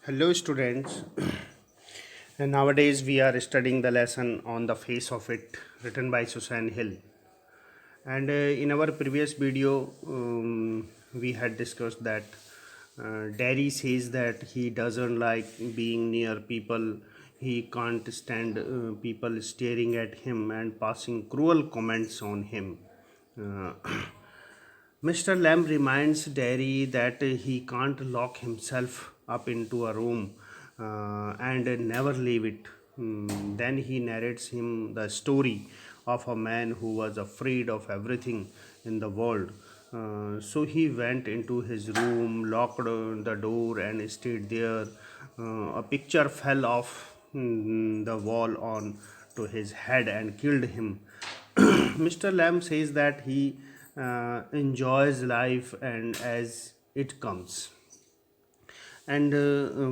Hello, students. And nowadays we are studying the lesson on the face of it, written by Susan Hill. And in our previous video, we had discussed that Daddy says that he doesn't like being near people. He can't stand people staring at him and passing cruel comments on him. Uh, Mr. Lamb reminds Derry that he can't lock himself up into a room and never leave it. Then he narrates him the story of a man who was afraid of everything in the world. So he went into his room, locked the door, and stayed there. A picture fell off the wall on to his head and killed him. Mr. Lamb says that he enjoys life and as it comes. And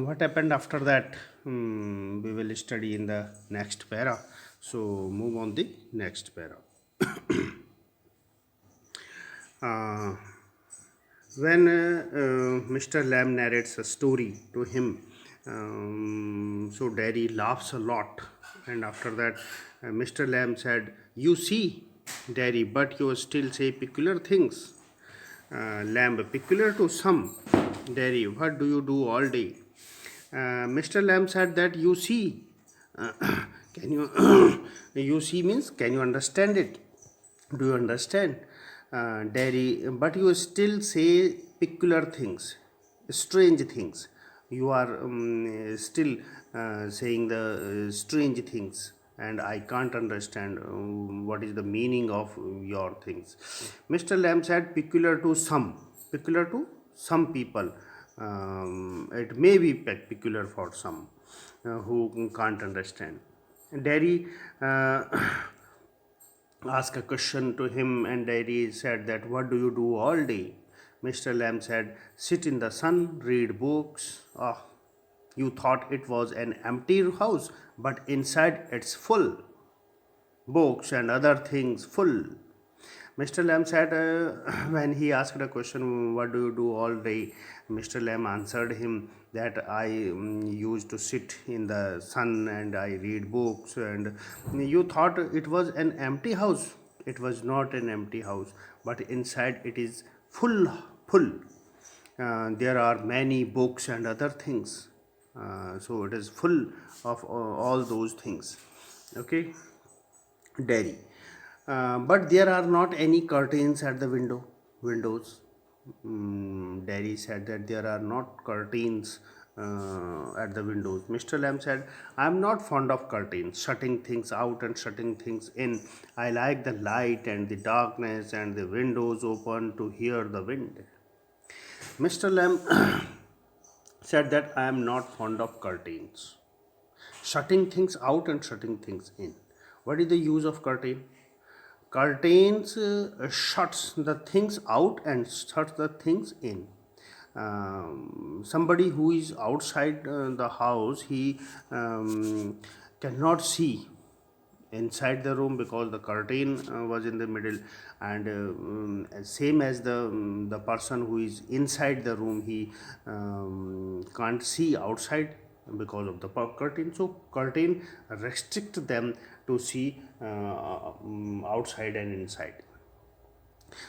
what happened after that, we will study in the next para. So move on the next para. uh, when Mr. Lamb narrates a story to him, so Daddy laughs a lot. And after that, Mr. Lamb said, "You see, Daddy, but you still say peculiar things." Lamb, peculiar to some. Daddy, what do you do all day? Mr. Lamb said that you see. Can you you see means can you understand it? Do you understand? Daddy, but you still say peculiar things, strange things. You are still saying the strange things, and I can't understand what is the meaning of your things. Mr. Lamb said peculiar to some, peculiar to some people. It may be peculiar for some who can't understand. Daddy asked a question to him, and Daddy said that, "What do you do all day?" Mr. Lamb said, "Sit in the sun, read books." Ah, you thought it was an empty house, but inside it's full. Books and other things full. Mr. Lamb said, when he asked a question, "What do you do all day?" Mr. Lamb answered him that I used to sit in the sun and I read books. And you thought it was an empty house. It was not an empty house, but inside it is full, full. There are many books and other things. So it is full of all those things. Okay, dairy. But there are not any curtains at the windows. Daddy said that there are not curtains at the windows. Mr. Lamb said, "I'm not fond of curtains, shutting things out and shutting things in. I like the light and the darkness and the windows open to hear the wind." Mr. Lamb said that I am not fond of curtains, shutting things out and shutting things in. What is the use of curtain? Curtains shuts the things out and shuts the things in. Somebody who is outside the house, he cannot see inside the room because the curtain was in the middle. And same as the person who is inside the room, he can't see outside because of the curtain. So curtain restrict them to see outside and inside.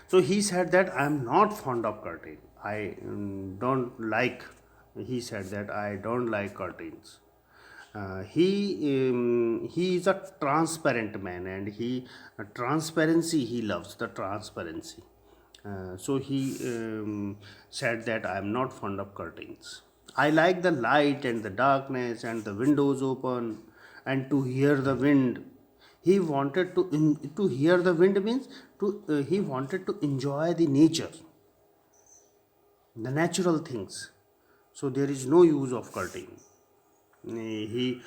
So he said that I am not fond of curtain. I don't like. He said that I don't like curtains. He is a transparent man, and transparency he loves the transparency. So he said that I am not fond of curtains. I like the light and the darkness and the windows open and to hear the wind. He wanted to hear the wind means he wanted to enjoy the nature, the natural things. So there is no use of curtain. He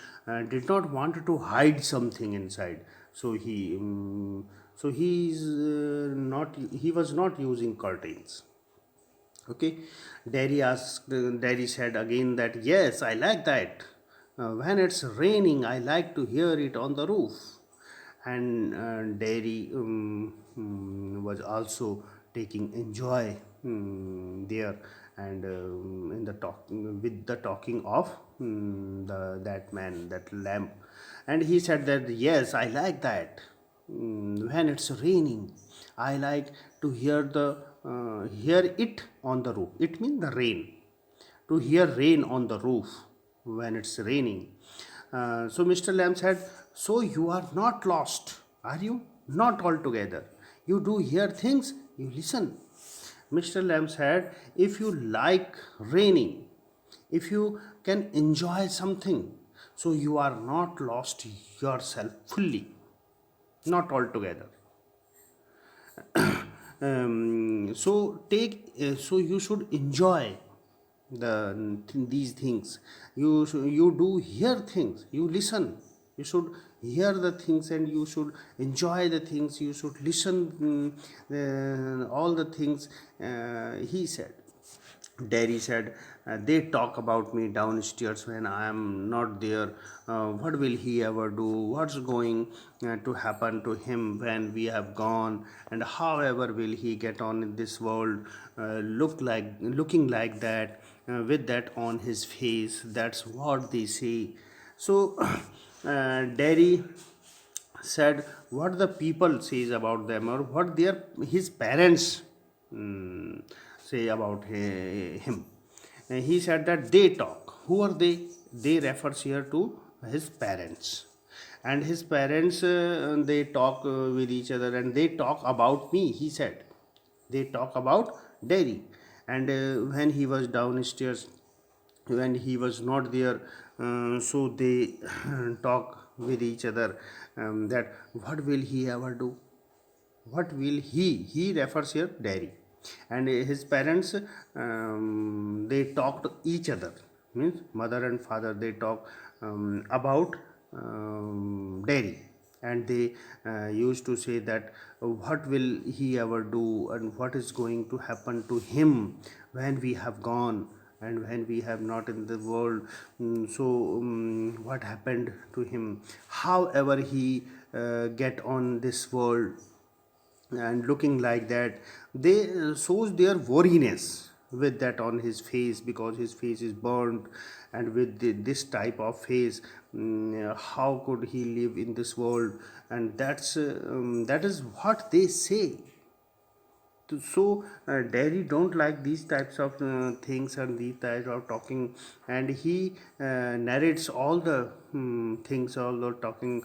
did not want to hide something inside. So he was not using curtains. Okay. Daddy said again that, "Yes, I like that. When it's raining, I like to hear it on the roof." And Daddy was also taking enjoy there. and in the talking with the talking of that man, that lamb. And he said that yes, I like that. When it's raining, I like to hear it on the roof. It means the rain, to hear rain on the roof when it's raining. So Mr. Lamb said, so you are not lost, are you? Not altogether. You do hear things, you listen. Mr. Lamb said, if you like raining, if you can enjoy something, so you are not lost yourself fully, not altogether. So you should enjoy these things. You do hear things, you listen. You should hear the things and you should enjoy the things. You should listen all the things, he said. Derry said, they talk about me downstairs when I am not there. What will he ever do? What's going to happen to him when we have gone? And however will he get on in this world, looking like that, with that on his face? That's what they say. So, Derry said what the people says about them, or what his parents mm, say about him. And he said that they talk. Who are they? They refers here to his parents. And his parents, they talk with each other, and they talk about me, he said. They talk about Derry. And when he was downstairs, when he was not there, so they talk with each other, that what will he ever do? What will he refers here Derry. And his parents, they talk to each other, means mother and father, they talk about Derry. And they used to say that what will he ever do, and what is going to happen to him when we have gone, and when we have not in the world. What happened to him, however he get on this world, and looking like that. They shows their worriness with that on his face, because his face is burned. And with this type of face, how could he live in this world? And that is what they say. So Derry don't like these types of things and these types of talking. And he narrates all the things, all the talking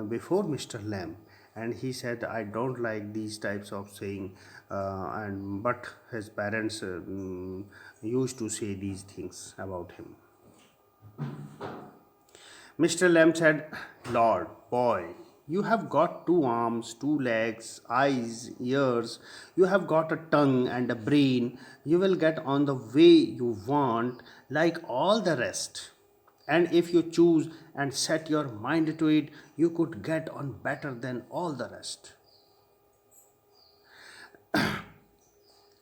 before Mr. Lamb. And he said, I don't like these types of saying, and but his parents used to say these things about him. Mr. Lamb said, Lord, boy, you have got 2 arms, 2 legs, eyes, ears, you have got a tongue and a brain. You will get on the way you want, like all the rest. And if you choose and set your mind to it, you could get on better than all the rest.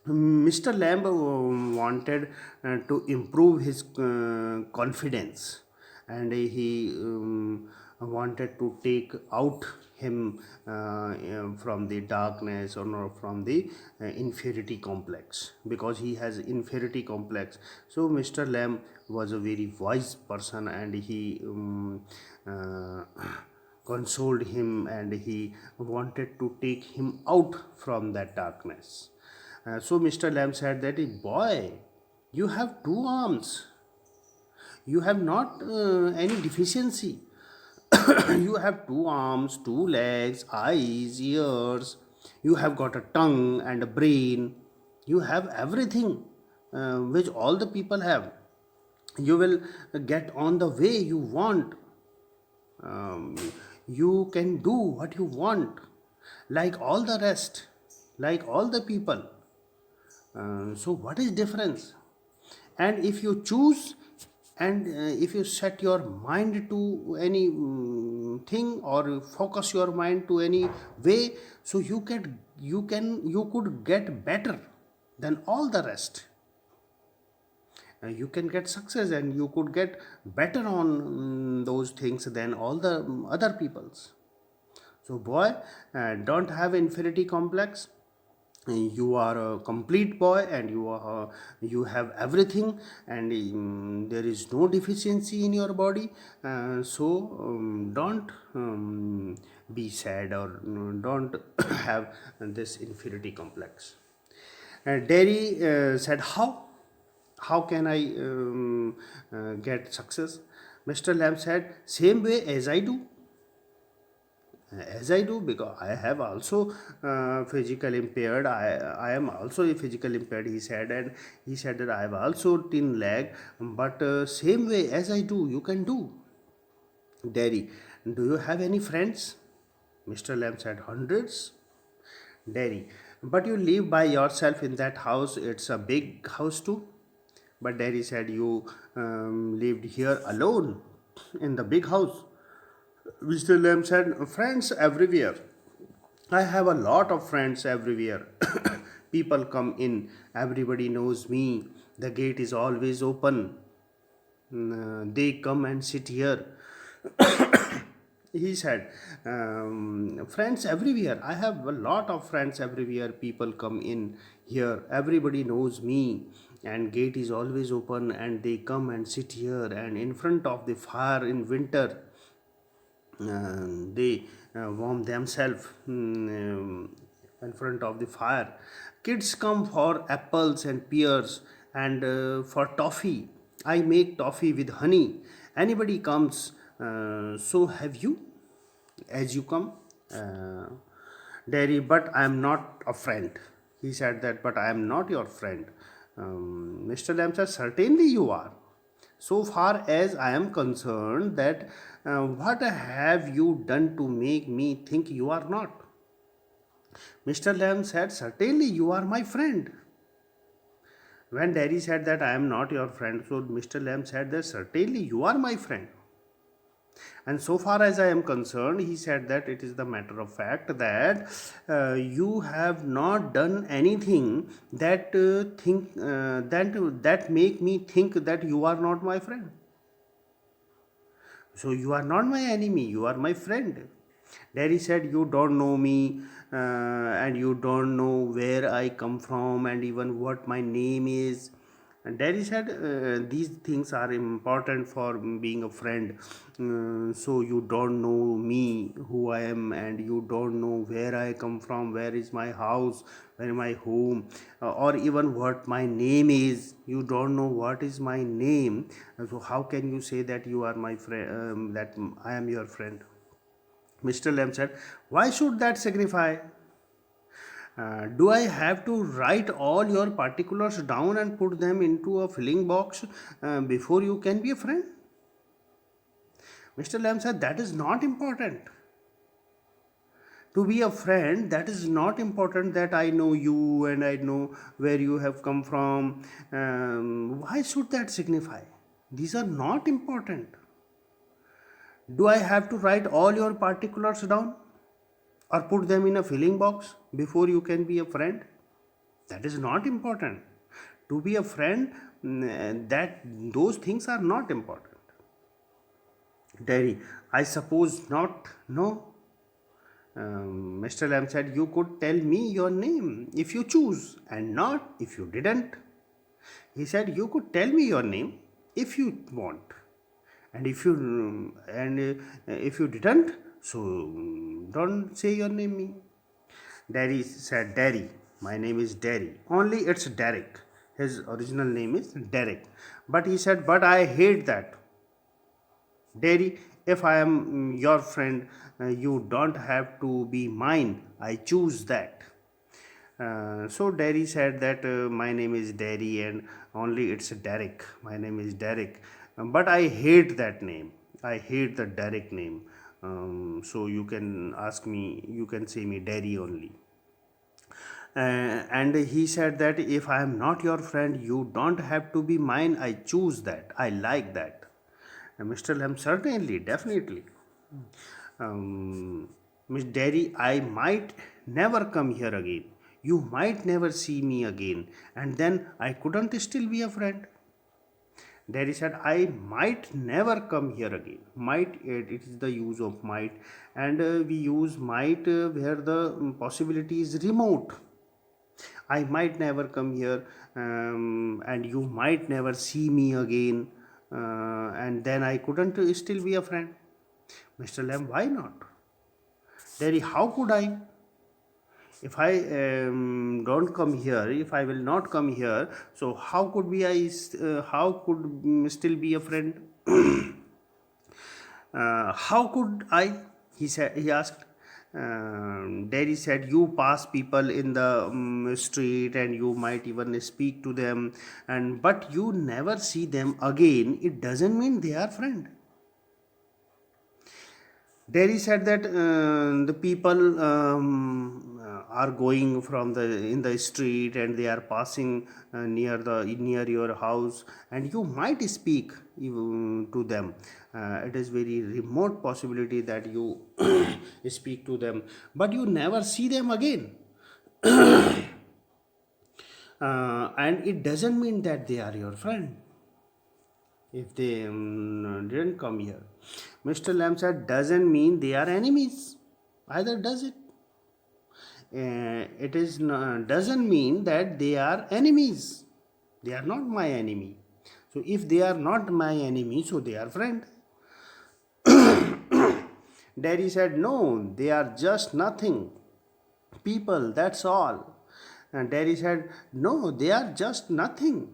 Mr. Lamb wanted to improve his confidence, and he wanted to take out him from the darkness, or no, from the inferiority complex, because he has inferiority complex. So Mr. Lamb was a very wise person, and he consoled him, and he wanted to take him out from that darkness. So Mr. Lamb said that, boy, you have 2 arms. You have not any deficiency. You have 2 arms, 2 legs, eyes, ears. You have got a tongue and a brain. You have everything which all the people have. You will get on the way you want. Um, you can do what you want, like all the rest, like all the people. So what is difference? And if you choose, and if you set your mind to any thing, or focus your mind to any way, so you could get better than all the rest. You can get success, and you could get better on those things than all the other peoples. So boy, don't have inferiority complex. you are a complete boy, and you have everything, and there is no deficiency in your body. So don't be sad, or don't have this inferiority complex. Derry said, how can I get success? Mr. Lamb said, same way as I do, because I have also physical impaired. I am also a physical impaired, he said, and he said that I have also thin leg, but same way as I do, you can do. Derry, do you have any friends? Mr. Lamb said, hundreds. Derry, but you live by yourself in that house. It's a big house too. But Derry said, you lived here alone in the big house. Mr. Lamb said, friends everywhere. I have a lot of friends everywhere. People come in, everybody knows me. The gate is always open. They come and sit here. He said, friends everywhere. I have a lot of friends everywhere. People come in here, everybody knows me, and gate is always open, and they come and sit here, and in front of the fire in winter, they warm themselves in front of the fire. Kids come for apples and pears, and for toffee. I make toffee with honey. Anybody comes, so have you, as you come. Uh, Dairy, but I am not a friend. He said that, but I am not your friend. Mr. Lamb said, certainly you are. So far as I am concerned, that what have you done to make me think you are not? Mr. Lamb said, certainly you are my friend. When Daddy said that I am not your friend, so Mr. Lamb said that certainly you are my friend. And so far as I am concerned, he said that it is the matter of fact that you have not done anything that that make me think that you are not my friend. So you are not my enemy, you are my friend. Daddy said, you don't know me, and you don't know where I come from, and even what my name is. And Daddy said, these things are important for being a friend. So you don't know me, who I am, and you don't know where I come from, where is my house, where is my home, or even what my name is. You don't know what is my name. So how can you say that you are my friend, that I am your friend? Mr. Lamb said, why should that signify? Do I have to write all your particulars down and put them into a filling box before you can be a friend? Mr. Lamb said, that is not important. To be a friend, that is not important that I know you and I know where you have come from. Why should that signify? These are not important. Do I have to write all your particulars down or put them in a filling box before you can be a friend? That is not important. To be a friend, that those things are not important. Derry, I suppose not. No. Mr. Lamb said, you could tell me your name if you choose, and not if you didn't. He said, you could tell me your name if you want, and if you didn't, so don't say your name. Derry said, Derry, my name is Derry, only it's Derek. His original name is Derek, but he said, but I hate that. Derry, if I am your friend, you don't have to be mine. I choose that. So Derry said that my name is Derry, and only it's Derek. My name is Derek, but I hate that name. I hate the Derek name. So you can ask me. You can say me Derry only. And he said that if I am not your friend, you don't have to be mine. I choose that. I like that. Mr. Lamb, certainly, definitely. Miss Derry, I might never come here again. You might never see me again, and then I couldn't still be a friend. Derry said, I might never come here again. Might, it is the use of might, and we use might where the possibility is remote. I might never come here, and you might never see me again, and then I couldn't still be a friend. Mr. Lamb, why not? Daddy, how could I? If I don't come here, if I will not come here, so how could be how could still be a friend? How could I? He said. He asked. Daddy said, "You pass people in the street, and you might even speak to them, and but you never see them again. It doesn't mean they are friend." There he said that the people are going from the in the street, and they are passing near your house, and you might speak to them. It is very remote possibility that you speak to them, but you never see them again. And it doesn't mean that they are your friend if they didn't come here. Mr. Lamb said, doesn't mean they are enemies. Either does it. It is doesn't mean that they are enemies. They are not my enemy. So if they are not my enemy, so they are friend. Daddy said, no, they are just nothing. People, that's all. And Daddy said, no, they are just nothing.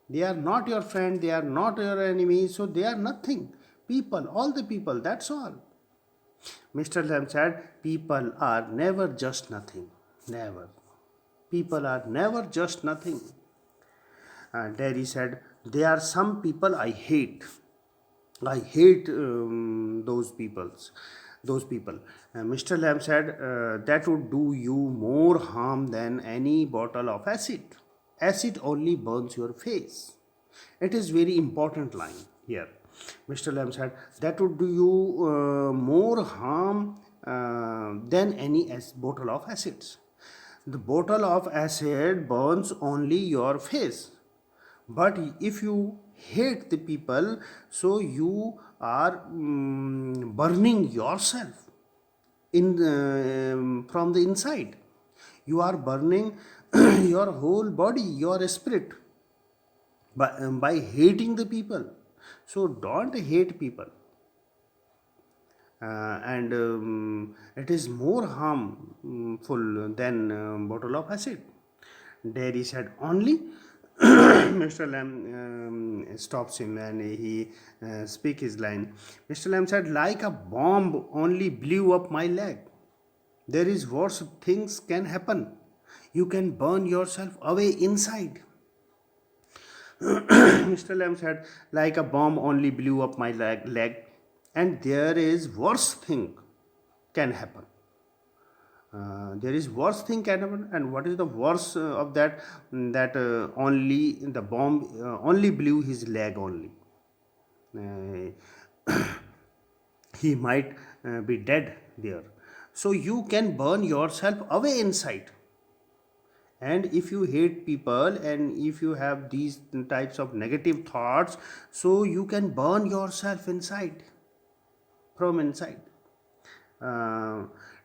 They are not your friend, they are not your enemy, so they are nothing. People, all the people, that's all. Mr. Lamb said, people are never just nothing. Never. People are never just nothing. Daddy said, there are some people I hate. I hate those peoples. Those people. Mr. Lamb said, that would do you more harm than any bottle of acid. Acid only burns your face. It is very important line here. Mr. Lamb said, that would do you more harm than any bottle of acids. The bottle of acid burns only your face. But if you hate the people, so you are burning yourself from the inside. You are burning your whole body, your spirit, by hating the people. So don't hate people. And it is more harmful than bottle of acid. Daddy said only. Mr. Lamb stops him, and he speak his line. Mr. Lamb said, like a bomb only blew up my leg. There is worse things can happen. You can burn yourself away inside. Mr. Lamb said, like a bomb only blew up my leg, and there is worse thing can happen. There is worse thing can happen, and what is the worst of that? That only the bomb only blew his leg only. He might be dead there. So you can burn yourself away inside. And if you hate people, and if you have these types of negative thoughts, so you can burn yourself inside, from inside.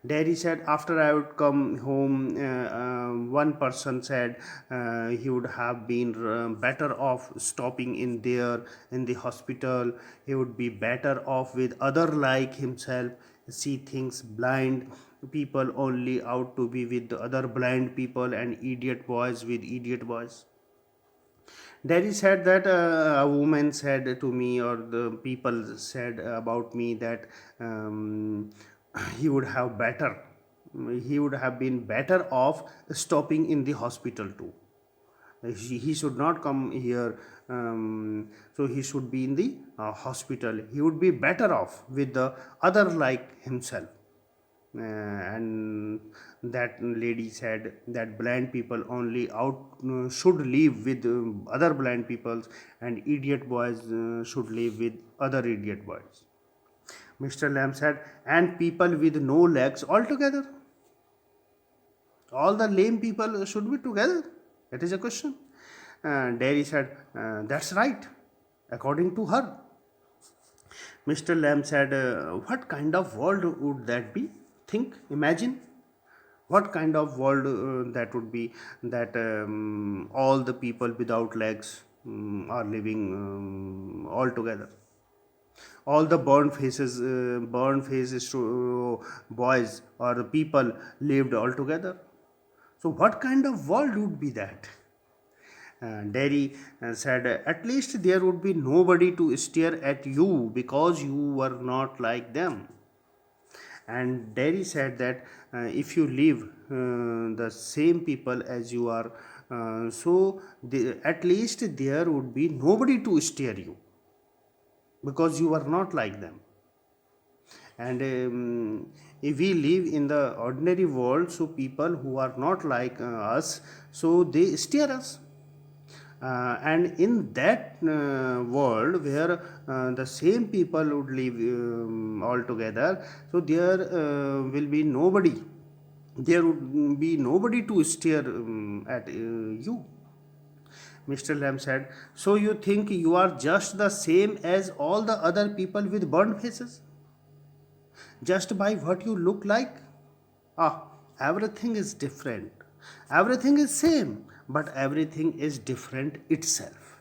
Daddy said, after I would come home, one person said he would have been better off stopping in the hospital. He would be better off with other like himself, see things blind people only out to be with the other blind people, and idiot boys with idiot boys. Daddy said that a woman said to me, or the people said about me, that he would have better, he would have been better off stopping in the hospital too. He should not come here, so he should be in the hospital. He would be better off with the other like himself. And that lady said that blind people only out should live with other blind peoples, and idiot boys should live with other idiot boys. Mr. Lamb said, and people with no legs altogether. All the lame people should be together. That is a question. Daddy said, that's right, according to her. Mr. Lamb said, what kind of world would that be? Think, imagine. What kind of world that would be, that all the people without legs are living all together, all the burned faces to boys or the people lived all together. So what kind of world would be that? Derry said, at least there would be nobody to stare at you because you were not like them. And Derry said that if you live the same people as you are, at least there would be nobody to stare you because you are not like them. And if we live in the ordinary world, so people who are not like us, so they stare us. And in that world where the same people would live all together, so there will be nobody, there would be nobody to stare at you. Mr. Lamb said, so you think you are just the same as all the other people with burned faces? Just by what you look like? Ah, everything is different. Everything is same, but everything is different itself.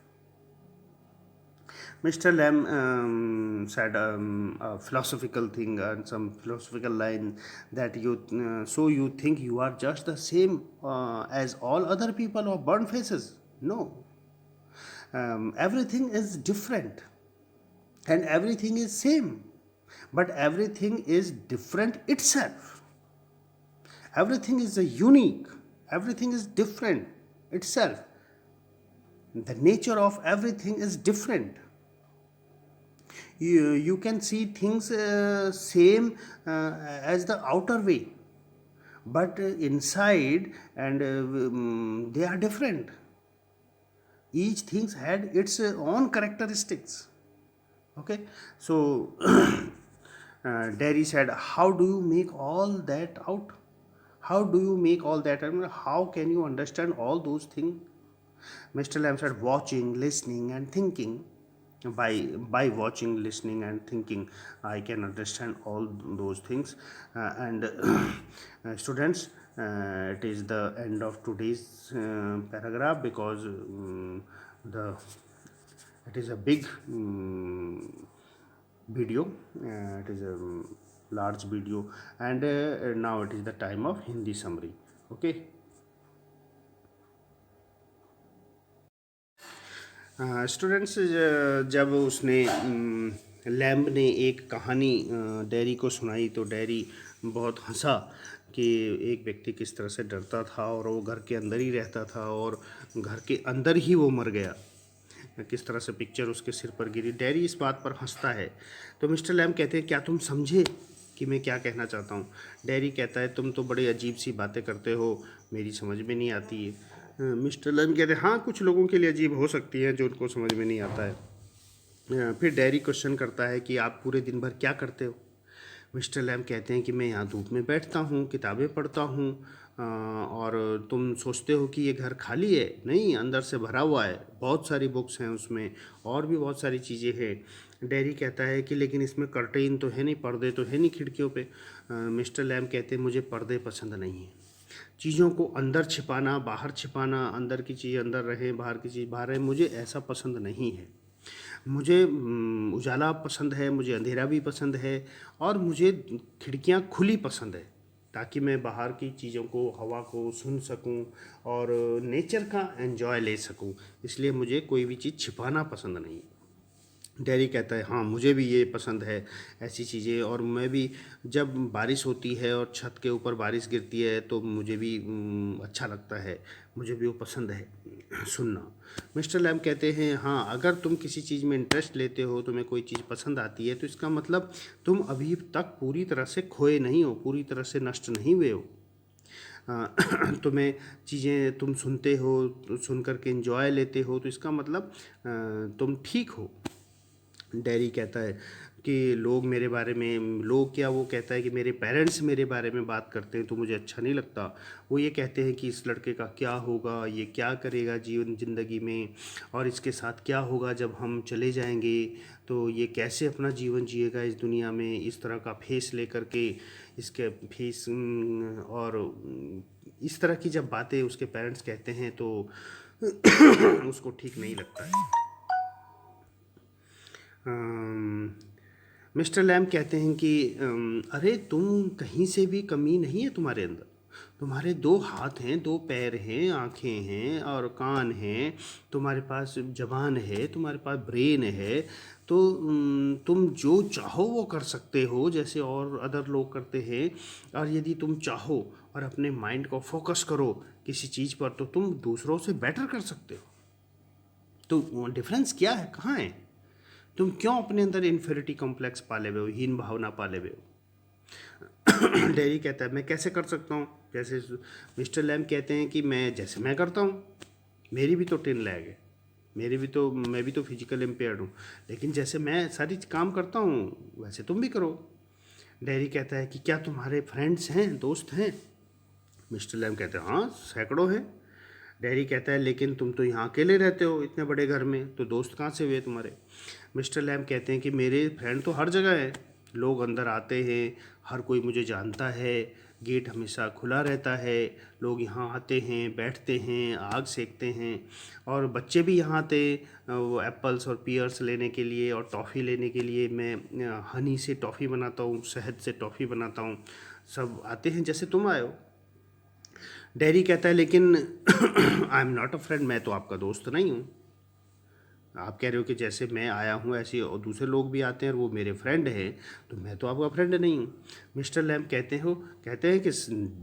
Mr. Lamb said a philosophical thing and some philosophical line that so you think you are just the same as all other people of burnt faces? No. Everything is different and everything is same, but everything is different itself. Everything is a unique, everything is different itself. The nature of everything is different. You can see things same as the outer way, but inside and they are different. Each thing had its own characteristics. Okay, so Derry said, how do you make all that out? How do you make all that? I mean, how can you understand all those things? Mr. Lamb said, watching, listening, and thinking. By watching, listening, and thinking, I can understand all those things. And students, it is the end of today's paragraph, because the it is a big video. It is a large video, and now it is the time of Hindi summary. Okay. Students, जब उसने lamb ने एक कहानी dairy को सुनाई, तो dairy बहुत हंसा कि एक व्यक्ति किस तरह से डरता था और वो घर के अंदर ही रहता था और घर के अंदर ही वो मर गया, किस तरह से पिक्चर उसके सिर पर गिरी। डेरी इस बात पर हंसता है। तो मिस्टर लैम्ब कहते हैं, क्या तुम समझे कि मैं क्या कहना चाहता हूँ? डेरी कहता है, तुम तो बड़ी अजीब सी बातें करते हो, मेरी समझ में नहीं आती है। मिस्टर लैम्ब कहते हैं, हाँ, कुछ लोगों के लिए अजीब हो सकती है जो उनको समझ में नहीं आता है। फिर डेरी क्वेश्चन करता है कि आप पूरे दिन भर क्या करते हो? मिस्टर लैम्ब कहते हैं कि मैं यहाँ धूप में बैठता हूँ, किताबें पढ़ता हूँ, और तुम सोचते हो कि ये घर खाली है? नहीं, अंदर से भरा हुआ है, बहुत सारी बुक्स हैं उसमें, और भी बहुत सारी चीज़ें हैं। डेरी कहता है कि लेकिन इसमें कर्टेन तो है नहीं, पर्दे तो है नहीं खिड़कियों पे। मिस्टर लैम्ब कहते हैं, मुझे पर्दे पसंद नहीं हैं। चीज़ों को अंदर छिपाना, बाहर छिपाना, अंदर की चीज़ अंदर रहे, बाहर की चीज़ बाहर रहे, मुझे ऐसा पसंद नहीं है। मुझे उजाला पसंद है, मुझे अंधेरा भी पसंद है, और मुझे खिड़कियाँ खुली पसंद है, ताकि मैं बाहर की चीज़ों को, हवा को सुन सकूं और नेचर का एंजॉय ले सकूं। इसलिए मुझे कोई भी चीज़ छिपाना पसंद नहीं। डेरी कहता है, हाँ, मुझे भी ये पसंद है ऐसी चीज़ें, और मैं भी जब बारिश होती है और छत के ऊपर बारिश गिरती है तो मुझे भी अच्छा लगता है, मुझे भी वो पसंद है सुनना। मिस्टर लैम्ब कहते हैं, हाँ, अगर तुम किसी चीज़ में इंटरेस्ट लेते हो, तुम्हें कोई चीज़ पसंद आती है, तो इसका मतलब तुम अभी तक पूरी तरह से खोए नहीं हो, पूरी तरह से नष्ट नहीं हुए हो। तुम्हें चीज़ें तुम सुनते हो, सुन कर के एंजॉय लेते हो, तो इसका मतलब तुम ठीक हो। डैरी कहता है कि लोग क्या, वो कहता है कि मेरे पेरेंट्स मेरे बारे में बात करते हैं तो मुझे अच्छा नहीं लगता। वो ये कहते हैं कि इस लड़के का क्या होगा, ये क्या करेगा जीवन ज़िंदगी में, और इसके साथ क्या होगा जब हम चले जाएंगे, तो ये कैसे अपना जीवन जिएगा इस दुनिया में, इस तरह का फेस लेकर के, इसके फेस और इस तरह की जब बातें उसके पेरेंट्स कहते हैं तो उसको ठीक नहीं लगता है। मिस्टर लैम कहते हैं कि अरे तुम कहीं से भी कमी नहीं है तुम्हारे अंदर, तुम्हारे 2 हाथ हैं, 2 पैर हैं, आँखें हैं और कान हैं, तुम्हारे पास ज़बान है, तुम्हारे पास ब्रेन है, तो तुम जो चाहो वो कर सकते हो जैसे और अदर लोग करते हैं। और यदि तुम चाहो और अपने माइंड को फोकस करो किसी चीज़ पर तो तुम दूसरों से बेटर कर सकते हो। तो डिफरेंस क्या है, कहाँ है? तुम क्यों अपने अंदर इन्फेरिटी कॉम्प्लेक्स पाले हुए हो, हीन भावना पाले हुए हो? डेरी कहता है मैं कैसे कर सकता हूँ? जैसे मिस्टर लैम कहते हैं कि मैं करता हूँ, मेरी भी तो 10 लैग है, मैं भी तो फिजिकल इम्पेयर्ड हूँ, लेकिन जैसे मैं सारी काम करता हूँ वैसे तुम भी करो। डेरी कहता है कि क्या तुम्हारे फ्रेंड्स हैं, दोस्त हैं? मिस्टर लैम कहते हैं हाँ, सैकड़ों हैं। डैरी कहता है लेकिन तुम तो यहाँ अकेले रहते हो इतने बड़े घर में, तो दोस्त कहाँ से हुए तुम्हारे? मिस्टर लैम कहते हैं कि मेरे फ्रेंड तो हर जगह है, लोग अंदर आते हैं, हर कोई मुझे जानता है, गेट हमेशा खुला रहता है, लोग यहाँ आते हैं, बैठते हैं, आग सेकते हैं, और बच्चे भी यहाँ आते वो एप्पल्स और पियर्स लेने के लिए और टॉफ़ी लेने के लिए। मैं हनी से टॉफ़ी बनाता हूँ, शहद से टॉफ़ी बनाता हूँ, सब आते हैं जैसे तुम आए हो। डैरी कहता है लेकिन I am not a friend, मैं तो आपका दोस्त नहीं हूँ। आप कह रहे हो कि जैसे मैं आया हूँ ऐसे और दूसरे लोग भी आते हैं और वो मेरे फ्रेंड हैं, तो मैं तो आपका फ्रेंड नहीं हूँ। मिस्टर लैम कहते हैं कि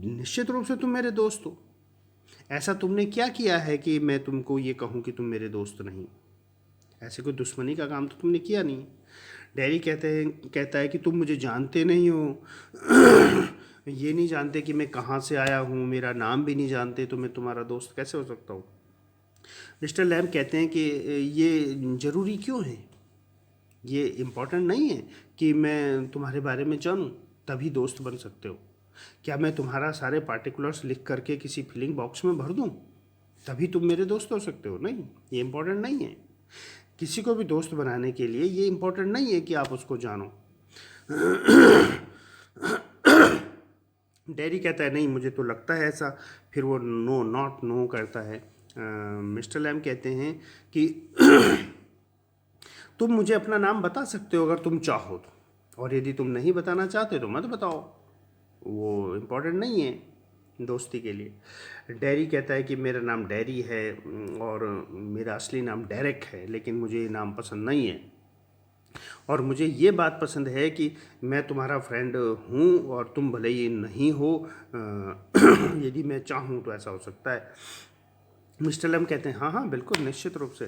निश्चित रूप से तुम मेरे दोस्त हो, ऐसा तुमने क्या किया है कि मैं तुमको ये कहूँ कि तुम मेरे दोस्त नहीं? ऐसे कोई दुश्मनी का काम तो तुमने किया नहीं। डैरी कहता है कि तुम मुझे जानते नहीं हो, ये नहीं जानते कि मैं कहाँ से आया हूँ, मेरा नाम भी नहीं जानते, तो मैं तुम्हारा दोस्त कैसे हो सकता हूँ? मिस्टर लैम कहते हैं कि ये ज़रूरी क्यों है, ये इम्पोर्टेंट नहीं है कि मैं तुम्हारे बारे में जानूँ तभी दोस्त बन सकते हो। क्या मैं तुम्हारा सारे पार्टिकुलर्स लिख करके किसी फिलिंग बॉक्स में भर दूँ तभी तुम मेरे दोस्त हो सकते हो? नहीं, ये इम्पोर्टेंट नहीं है। किसी को भी दोस्त बनाने के लिए ये इम्पोर्टेंट नहीं है कि आप उसको जानो। डैरी कहता है नहीं, मुझे तो लगता है ऐसा। फिर वो नो करता है। मिस्टर लैम कहते हैं कि तुम मुझे अपना नाम बता सकते हो अगर तुम चाहो तो, और यदि तुम नहीं बताना चाहते तो मत बताओ, वो इम्पोर्टेंट नहीं है दोस्ती के लिए। डैरी कहता है कि मेरा नाम डैरी है और मेरा असली नाम डेरेक है, लेकिन मुझे ये नाम पसंद नहीं है, और मुझे ये बात पसंद है कि मैं तुम्हारा फ्रेंड हूँ और तुम भले ही नहीं हो, यदि मैं चाहूँ तो ऐसा हो सकता है। मिस्टर लम कहते हैं हाँ हाँ बिल्कुल, निश्चित रूप से।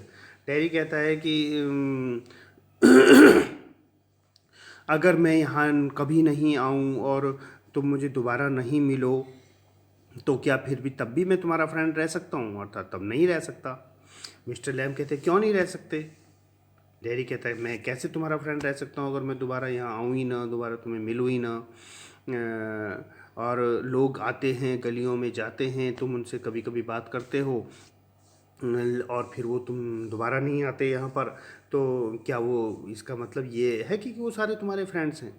टेरी कहता है कि अगर मैं यहाँ कभी नहीं आऊँ और तुम मुझे दोबारा नहीं मिलो तो क्या फिर भी तब भी मैं तुम्हारा फ्रेंड रह सकता हूँ? अर्थात तब नहीं रह सकता। मिस्टर लैम कहते हैं क्यों नहीं रह सकते? डैरी कहता है मैं कैसे तुम्हारा फ्रेंड रह सकता हूँ अगर मैं दोबारा यहाँ आऊँ ही ना, दोबारा तुम्हें मिलूँ ही ना। और लोग आते हैं, गलियों में जाते हैं, तुम उनसे कभी कभी बात करते हो और फिर वो तुम दोबारा नहीं आते यहाँ पर, तो क्या वो इसका मतलब ये है कि वो सारे तुम्हारे फ्रेंड्स हैं?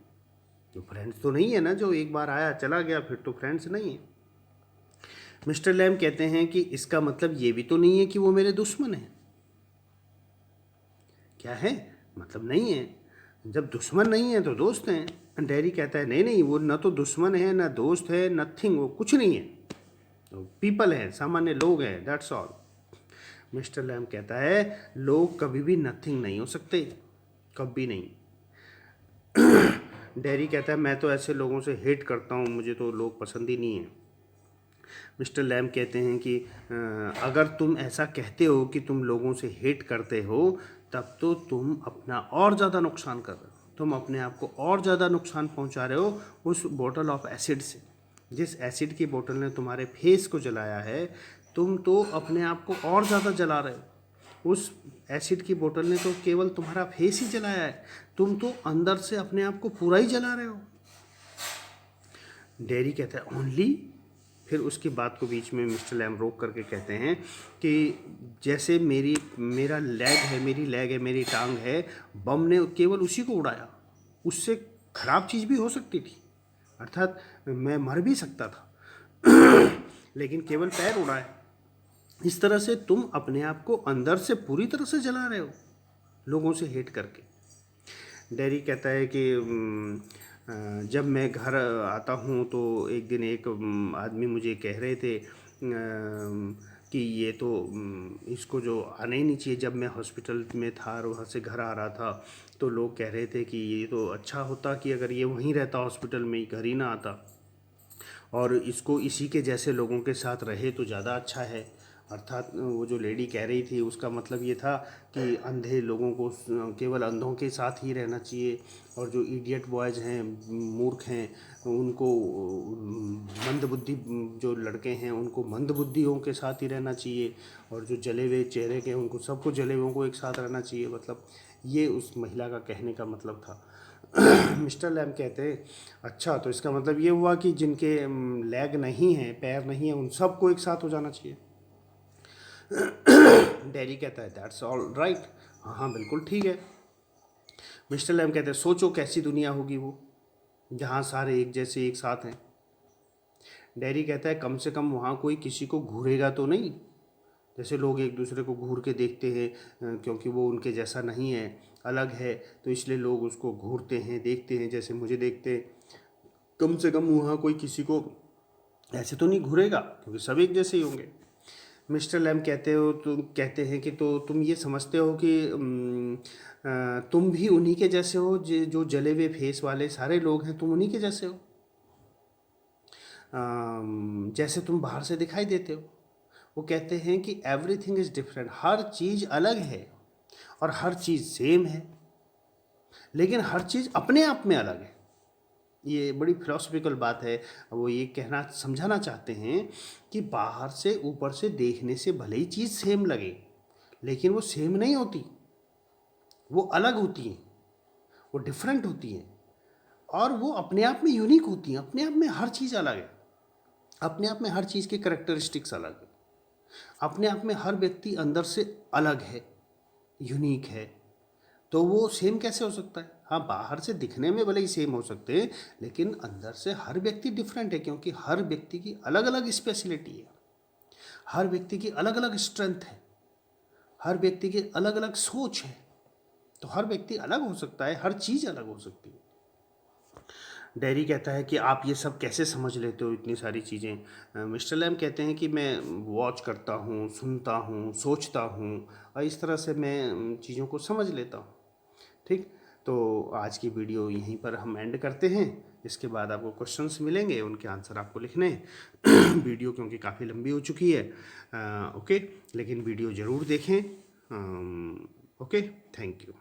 तो फ्रेंड्स तो नहीं है ना, जो एक बार आया चला गया फिर तो फ्रेंड्स नहीं है। मिस्टर लैम कहते हैं कि इसका मतलब ये भी तो नहीं है कि वो मेरे दुश्मन हैं। क्या है मतलब? नहीं है, जब दुश्मन नहीं है तो दोस्त हैं। डैरी कहता है नहीं नहीं, वो न तो दुश्मन है न दोस्त है, नथिंग, वो कुछ नहीं है, तो पीपल है, सामान्य लोग हैं, दैट्स ऑल। मिस्टर लैम कहता है लोग कभी भी नथिंग नहीं हो सकते, कभी नहीं। डैरी कहता है मैं तो ऐसे लोगों से हेट करता हूँ, मुझे तो लोग पसंद ही नहीं है। मिस्टर लैम कहते हैं कि अगर तुम ऐसा कहते हो कि तुम लोगों से हेट करते हो तब तो तुम अपना और ज़्यादा नुकसान कर रहे हो, तुम अपने आप को और ज़्यादा नुकसान पहुंचा रहे हो उस बोतल ऑफ एसिड से। जिस एसिड की बोतल ने तुम्हारे फेस को जलाया है, तुम तो अपने आप को और ज़्यादा जला रहे हो। उस एसिड की बोतल ने तो केवल तुम्हारा फेस ही जलाया है, तुम तो अंदर से अपने आप को पूरा ही जला रहे हो। डेरी कहता है ओनली। फिर उसकी बात को बीच में मिस्टर लैम रोक करके कहते हैं कि जैसे मेरा लेग है, मेरी टांग है, बम ने केवल उसी को उड़ाया, उससे खराब चीज़ भी हो सकती थी, अर्थात मैं मर भी सकता था लेकिन केवल पैर उड़ा है। इस तरह से तुम अपने आप को अंदर से पूरी तरह से जला रहे हो, लोगों से हेट करके। डेरी कहता है कि जब मैं घर आता हूँ तो एक दिन एक आदमी मुझे कह रहे थे कि ये तो इसको जो आना ही नहीं चाहिए। जब मैं हॉस्पिटल में था और वहाँ से घर आ रहा था तो लोग कह रहे थे कि ये तो अच्छा होता कि अगर ये वहीं रहता हॉस्पिटल में ही, घर ही ना आता, और इसको इसी के जैसे लोगों के साथ रहे तो ज़्यादा अच्छा है। अर्थात वो जो लेडी कह रही थी उसका मतलब ये था कि अंधे लोगों को केवल अंधों के साथ ही रहना चाहिए, और जो इडियट बॉयज़ हैं, मूर्ख हैं, उनको मंदबुद्धि जो लड़के हैं उनको मंदबुद्धियों के साथ ही रहना चाहिए, और जो जले हुए चेहरे के उनको सबको जले हुओं को एक साथ रहना चाहिए। मतलब ये उस महिला का कहने का मतलब था। मिस्टर लैम कहते हैं अच्छा, तो इसका मतलब ये हुआ कि जिनके लेग नहीं है, पैर नहीं है, उन सबको एक साथ हो जाना चाहिए। डेरी कहता है दैट्स ऑल राइट, हाँ हाँ बिल्कुल ठीक है। मिस्टर लैम कहते हैं सोचो कैसी दुनिया होगी वो, जहाँ सारे एक जैसे एक साथ हैं। डेरी कहता है कम से कम वहाँ कोई किसी को घूरेगा तो नहीं, जैसे लोग एक दूसरे को घूर के देखते हैं, क्योंकि वो उनके जैसा नहीं है, अलग है, तो इसलिए लोग उसको घूरते हैं, देखते हैं, जैसे मुझे देखते हैं। कम से कम वहाँ कोई किसी को ऐसे तो नहीं घूरेगा, क्योंकि सब एक जैसे ही होंगे। मिस्टर लैम कहते हैं कि तो तुम ये समझते हो कि तुम भी उन्हीं के जैसे हो, जो जले हुए फेस वाले सारे लोग हैं, तुम उन्हीं के जैसे हो, जैसे तुम बाहर से दिखाई देते हो। वो कहते हैं कि एवरीथिंग इज़ डिफरेंट, हर चीज़ अलग है और हर चीज़ सेम है, लेकिन हर चीज़ अपने आप में अलग है। ये बड़ी फिलोसफिकल बात है। वो ये कहना समझाना चाहते हैं कि बाहर से ऊपर से देखने से भले ही चीज़ सेम लगे, लेकिन वो सेम नहीं होती, वो अलग होती हैं, वो डिफरेंट होती हैं, और वो अपने आप में यूनिक होती हैं। अपने आप में हर चीज़ अलग है, अपने आप में हर चीज़ की कैरेक्टरिस्टिक्स अलग है, अपने आप में हर व्यक्ति अंदर से अलग है, यूनिक है। तो वो सेम कैसे हो सकता है? हाँ, बाहर से दिखने में भले ही सेम हो सकते हैं, लेकिन अंदर से हर व्यक्ति डिफरेंट है, क्योंकि हर व्यक्ति की अलग अलग स्पेशलिटी है, हर व्यक्ति की अलग अलग स्ट्रेंथ है, हर व्यक्ति की अलग अलग सोच है। तो हर व्यक्ति अलग हो सकता है, हर चीज़ अलग हो सकती है। डेरी कहता है कि आप ये सब कैसे समझ लेते हो इतनी सारी चीज़ें? मिस्टर लैम कहते हैं कि मैं वॉच करता हूँ, सुनता हूँ, सोचता हूँ, और इस तरह से मैं चीज़ों को समझ लेता हूँ। ठीक, तो आज की वीडियो यहीं पर हम एंड करते हैं। इसके बाद आपको क्वेश्चंस मिलेंगे, उनके आंसर आपको लिखने हैं। वीडियो क्योंकि काफ़ी लंबी हो चुकी है, ओके, लेकिन वीडियो ज़रूर देखें। Okay, thank you.